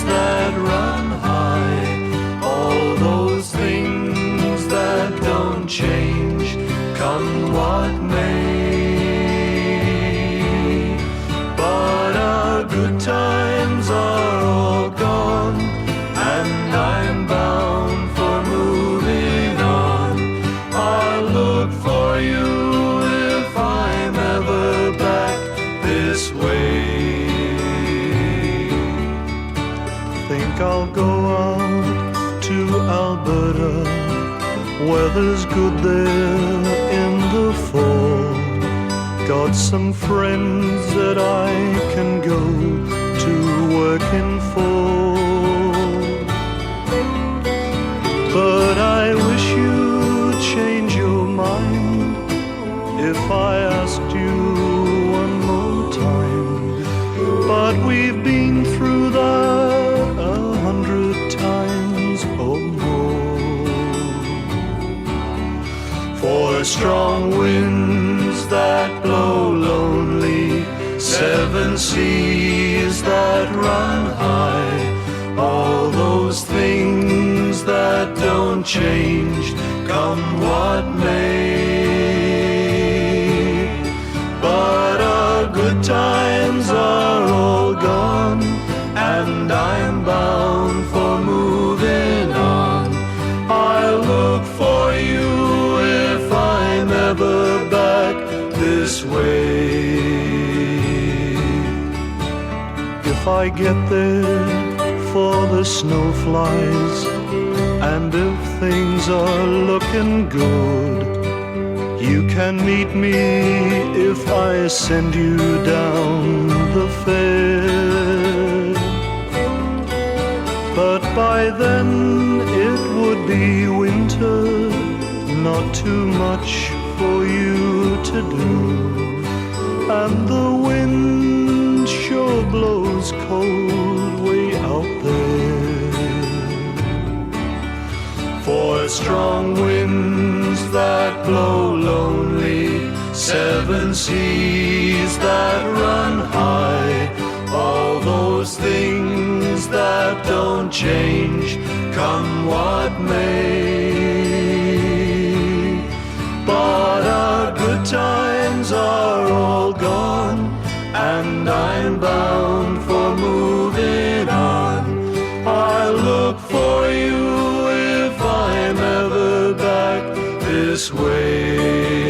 that run high, all those things that don't change, come what may. But our good times are all gone, and I'm bound for moving on. I'll look for you if I'm ever back this way. Think I'll go out to Alberta, weather's good there in the fall. Got some friends that I can go to working for. But I wish you'd change your mind if I asked you one more time. But we've been through that 100 times or more. For strong winds that blow lonely, seven seas that run high, all those things that don't change, come what may. But our good times are all gone, and I'm bound for moving on. I'll look for you if I'm ever back this way. If I get there for the snow flies, and if things are looking good, you can meet me if I send you down the fair. But by then it would be winter, not too much for you to do, and the wind sure blows cold way out there. For strong winds that blow lonely, seven seas that run high, all those things that don't change, come what may. But our good times are all gone, and I'm bound for moving on. I'll look for you if I'm ever back this way.